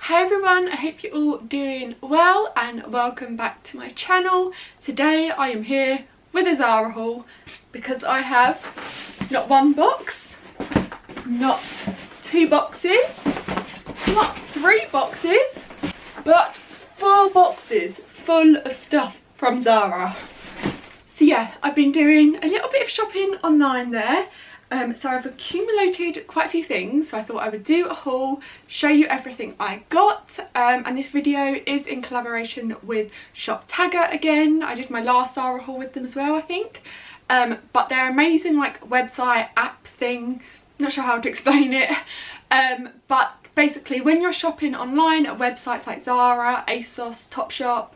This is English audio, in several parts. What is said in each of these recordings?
Hey everyone, I hope you're all doing well and welcome back to my channel. Today I am here with a Zara haul because I have not one box, not two boxes, not three boxes, but 4 boxes full of stuff from Zara. So yeah, I've been doing a little bit of shopping online there. So I've accumulated quite a few things, so I thought I would do a haul, show you everything I got, and this video is in collaboration with Shoptagger again. I did my last Zara haul with them as well, I think, but they're amazing, like website app thing, not sure how to explain it, but basically when you're shopping online at websites like Zara, ASOS, Topshop,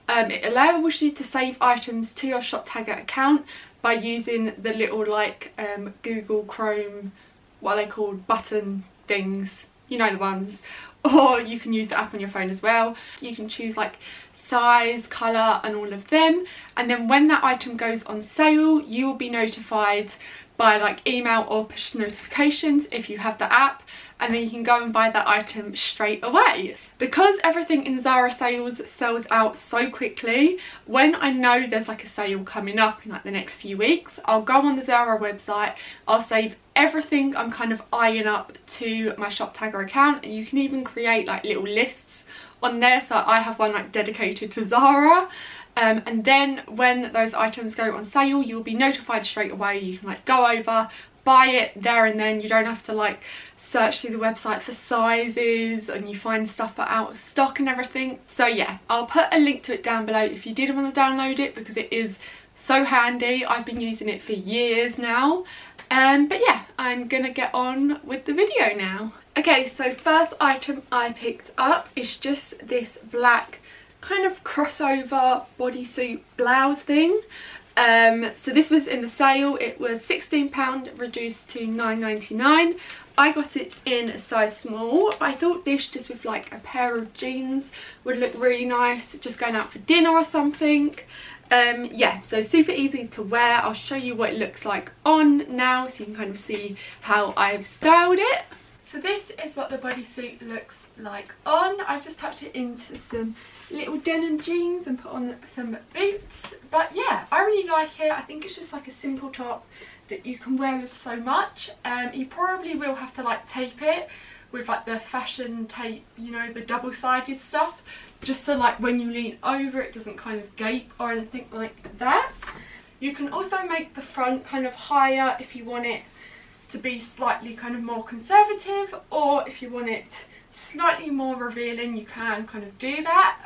it allows you to save items to your Shoptagger account by using the little like Google Chrome, what are they called, button things, you know the ones, or you can use the app on your phone as well. You can choose like size, colour and all of them, and then when that item goes on sale you will be notified by like email or push notifications if you have the app, and then you can go and buy that item straight away. Because everything in Zara sales sells out so quickly, when I know there's like a sale coming up in like the next few weeks, I'll go on the Zara website, I'll save everything I'm kind of eyeing up to my Shoptagger account, and you can even create like little lists on there, so I have one like dedicated to Zara. And then when those items go on sale you'll be notified straight away. You can like go over, buy it there and then. You don't have to like search through the website for sizes and you find stuff that are out of stock and everything. So yeah, I'll put a link to it down below if you did want to download it, because it is so handy. I've been using it for years now. But yeah, I'm gonna get on with the video now. Okay, so first item I picked up is just this black kind of crossover bodysuit blouse thing. So this was in the sale. It was £16 reduced to £9.99. I got it in a size small. I thought this just with like a pair of jeans would look really nice just going out for dinner or something. Yeah, so super easy to wear. I'll show you what it looks like on now so you can kind of see how I've styled it. So this is what the bodysuit looks like on. I've just tucked it into some little denim jeans and put on some boots, but yeah, I really like it. I think it's just like a simple top that you can wear with so much. You probably will have to like tape it with like the fashion tape, you know, the double-sided stuff, just so like when you lean over it doesn't kind of gape or anything like that. You can also make the front kind of higher if you want it to be slightly kind of more conservative, or if you want it slightly more revealing you can kind of do that.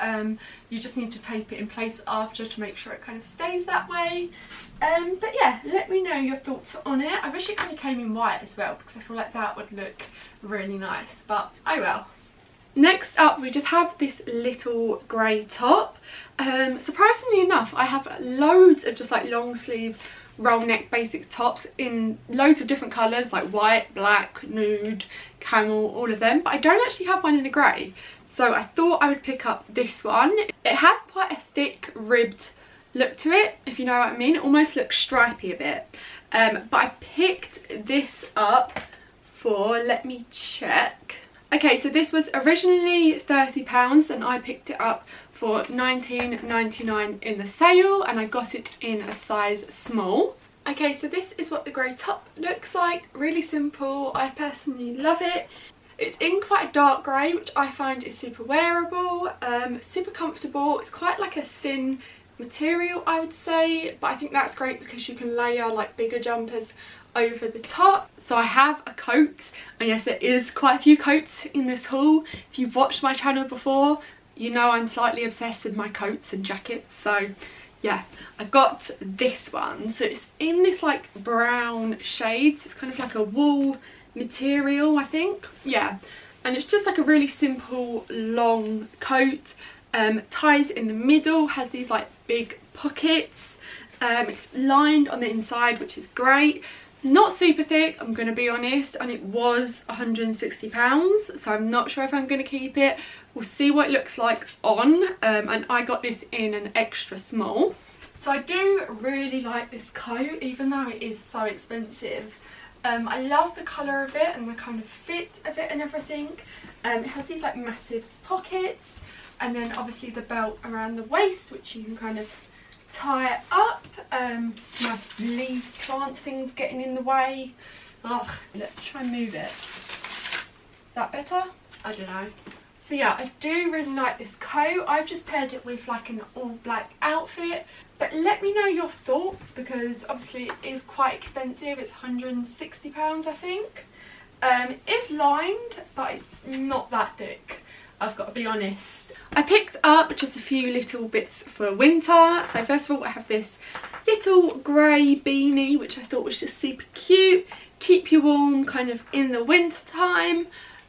You just need to tape it in place after to make sure it kind of stays that way. But yeah, let me know your thoughts on it. I wish it kind of came in white as well, because I feel like that would look really nice, but oh well. Next up we just have this little grey top. Surprisingly enough, I have loads of just like long sleeve roll neck basic tops in loads of different colours like white, black, nude, camel, all of them, but I don't actually have one in a grey, so I thought I would pick up this one. It has quite a thick ribbed look to it, if you know what I mean. It almost looks stripy a bit, but I picked this up for, let me check. Okay, so this was originally £30 and I picked it up for £19.99 in the sale, and I got it in a size small. Okay, so this is what the grey top looks like. Really simple. I personally love it. It's in quite a dark grey, which I find is super wearable, super comfortable. It's quite like a thin material, I would say, but I think that's great because you can layer like bigger jumpers over the top. So I have a coat, and yes, there is quite a few coats in this haul. If you've watched my channel before, you know I'm slightly obsessed with my coats and jackets, so yeah, I got this one. So it's in this like brown shade, so it's kind of like a wool material, I think. Yeah, and it's just like a really simple long coat. Ties in the middle, has these like big pockets. It's lined on the inside, which is great. Not super thick, I'm going to be honest, and it was £160, so I'm not sure if I'm going to keep it. We'll see what it looks like on, and I got this in an extra small. So I do really like this coat, even though it is so expensive. I love the colour of it and the kind of fit of it and everything. It has these like massive pockets, and then obviously the belt around the waist, which you can kind of tie it up. Some nice leaf plant things getting in the way. Ugh, let's try and move it. Is that better? I don't know. So yeah, I do really like this coat. I've just paired it with like an all black outfit. But let me know your thoughts, because obviously it is quite expensive. It's £160, I think. It's lined, but it's not that thick, I've got to be honest. I picked up just a few little bits for winter. So first of all, I have this little grey beanie, which I thought was just super cute. Keep you warm kind of in the winter time.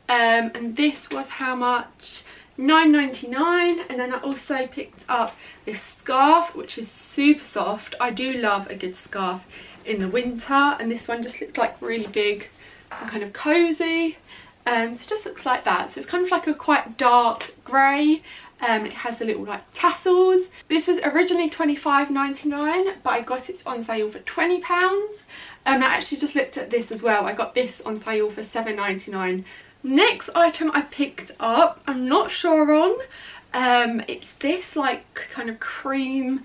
And this was how much? £9.99. And then I also picked up this scarf, which is super soft. I do love a good scarf in the winter, and this one just looked like really big and kind of cozy. So it just looks like that. So it's kind of like a quite dark grey. It has the little like tassels. This was originally £25.99, but I got it on sale for £20. And I actually just looked at this as well. I got this on sale for £7.99. Next item I picked up, I'm not sure on. It's this like kind of cream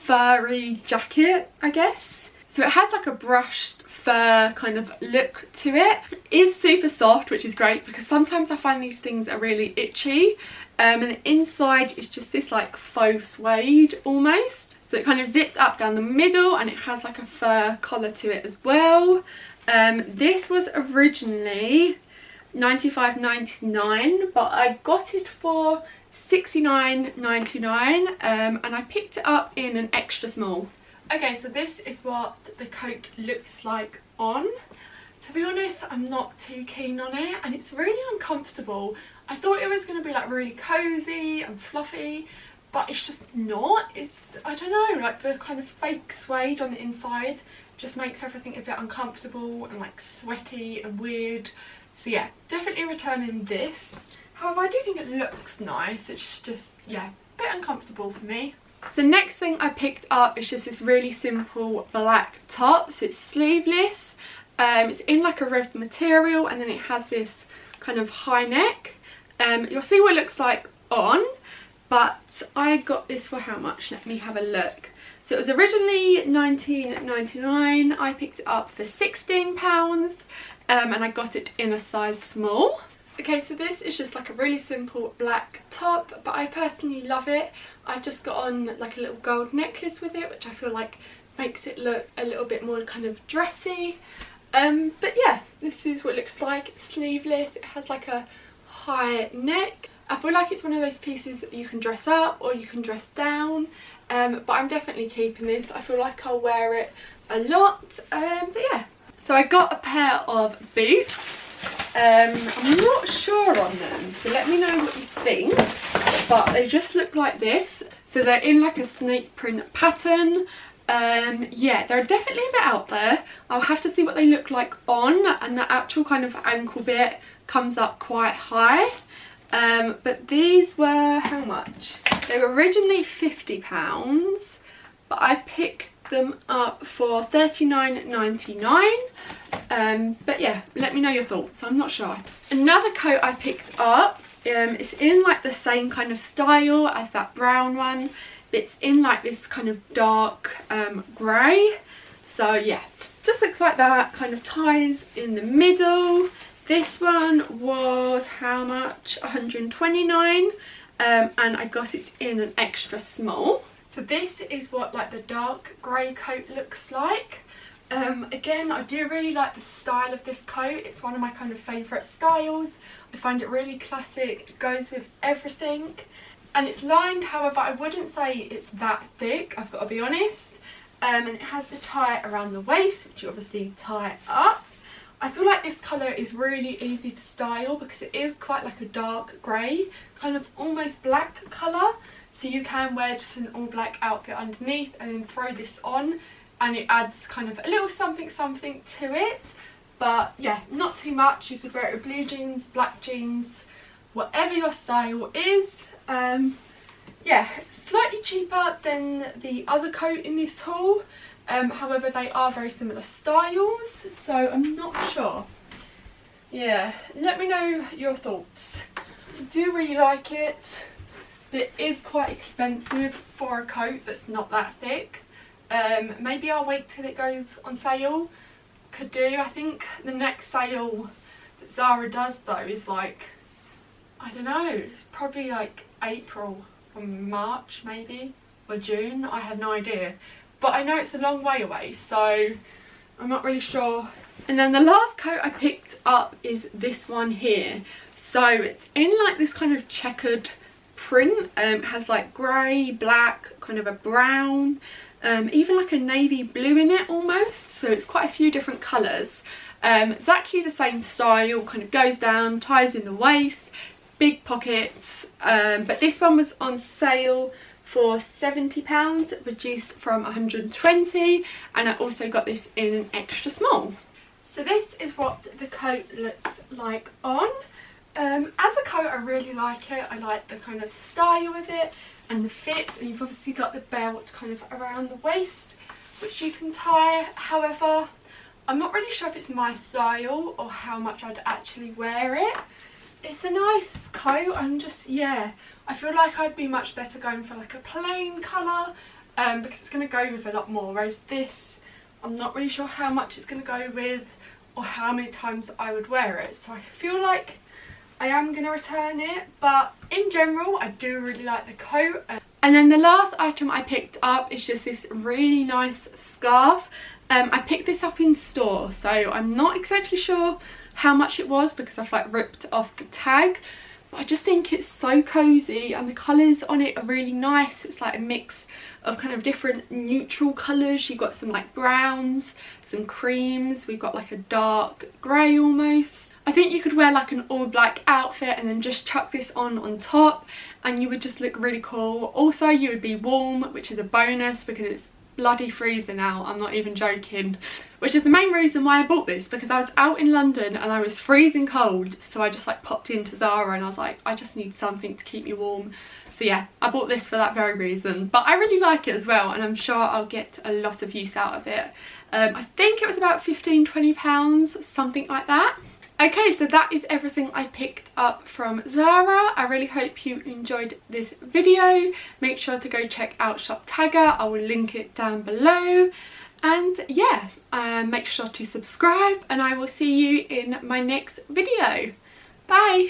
furry jacket, I guess. So it has like a brushed fur kind of look to it. It is super soft, which is great, because sometimes I find these things are really itchy. And the inside is just this like faux suede almost. So it kind of zips up down the middle, and it has like a fur collar to it as well. This was originally £95.99, but I got it for £69.99, and I picked it up in an extra small. Okay, so this is what the coat looks like on. To be honest, I'm not too keen on it, and it's really uncomfortable. I thought it was going to be like really cozy and fluffy, but it's just not. It's, I don't know, like the kind of fake suede on the inside just makes everything a bit uncomfortable and like sweaty and weird. So yeah, definitely returning this. However, I do think it looks nice. It's just, yeah, a bit uncomfortable for me. So next thing I picked up is just this really simple black top. So it's sleeveless. It's in like a ribbed material, and then it has this kind of high neck. You'll see what it looks like on, but I got this for how much? Let me have a look. So it was originally £19.99. I picked it up for £16. And I got it in a size small. Okay, so this is just like a really simple black top, but I personally love it. I've just got on like a little gold necklace with it, which I feel like makes it look a little bit more kind of dressy. But yeah, this is what it looks like. It's sleeveless. It has like a high neck. I feel like it's one of those pieces that you can dress up or you can dress down. But I'm definitely keeping this. I feel like I'll wear it a lot. But yeah. So I got a pair of boots. I'm not sure on them, so let me know what you think. But they just look like this. So they're in like a snake print pattern. Yeah, they're definitely a bit out there. I'll have to see what they look like on, and the actual kind of ankle bit comes up quite high. But these were how much? They were originally £50, but I picked them up for £39.99. But yeah, let me know your thoughts. I'm not sure. Another coat I picked up, it's in like the same kind of style as that brown one. It's in like this kind of dark grey. So yeah, just looks like that, kind of ties in the middle. This one was how much? £129, and I got it in an extra small. So this is what like the dark grey coat looks like. Again, I do really like the style of this coat. It's one of my kind of favourite styles. I find it really classic. It goes with everything. And it's lined, however, I wouldn't say it's that thick, I've got to be honest. And it has the tie around the waist, which you obviously tie up. I feel like this colour is really easy to style because it is quite like a dark grey, kind of almost black colour. So you can wear just an all black outfit underneath and then throw this on, and it adds kind of a little something something to it. But yeah, not too much. You could wear it with blue jeans, black jeans, whatever your style is. Yeah, slightly cheaper than the other coat in this haul, However, they are very similar styles, so I'm not sure. Yeah, let me know your thoughts. I do really like it. It is quite expensive for a coat that's not that thick. Maybe I'll wait till it goes on sale. Could do. I think the next sale that Zara does though is like, I don't know, it's probably like April or March maybe, or June. I have no idea. But I know it's a long way away, so I'm not really sure. And then the last coat I picked up is this one here. So it's in like this kind of checkered print. It has like grey, black, kind of a brown, even like a navy blue in it almost. So it's quite a few different colours. It's actually the same style, kind of goes down, ties in the waist, big pockets. But this one was on sale for £70, reduced from 120, and I also got this in an extra small. So this is what the coat looks like on. As a coat I really like it. I like the kind of style of it and the fit, and you've obviously got the belt kind of around the waist which you can tie. However, I'm not really sure if it's my style or how much I'd actually wear it. It's a nice coat. I'm just, yeah, I feel like I'd be much better going for like a plain colour, because it's going to go with a lot more, whereas this, I'm not really sure how much it's going to go with or how many times I would wear it. So I feel like I am going to return it, but in general I do really like the coat. And then the last item I picked up is just this really nice scarf. I picked this up in store, so I'm not exactly sure how much it was because I've like ripped off the tag, but I just think it's so cozy and the colours on it are really nice. It's like a mix of kind of different neutral colours. You've got some like browns, some creams, we've got like a dark grey almost. I think you could wear like an all black outfit and then just chuck this on top and you would just look really cool. Also you would be warm, which is a bonus because it's bloody freezing out, I'm not even joking, which is the main reason why I bought this, because I was out in London and I was freezing cold, so I just like popped into Zara and I was like, I just need something to keep me warm. So yeah, I bought this for that very reason, but I really like it as well and I'm sure I'll get a lot of use out of it. I think it was about £15–20, something like that. Okay, so that is everything I picked up from Zara. I really hope you enjoyed this video. Make sure to go check out Shop Tagger. I will link it down below. And yeah, make sure to subscribe and I will see you in my next video. Bye!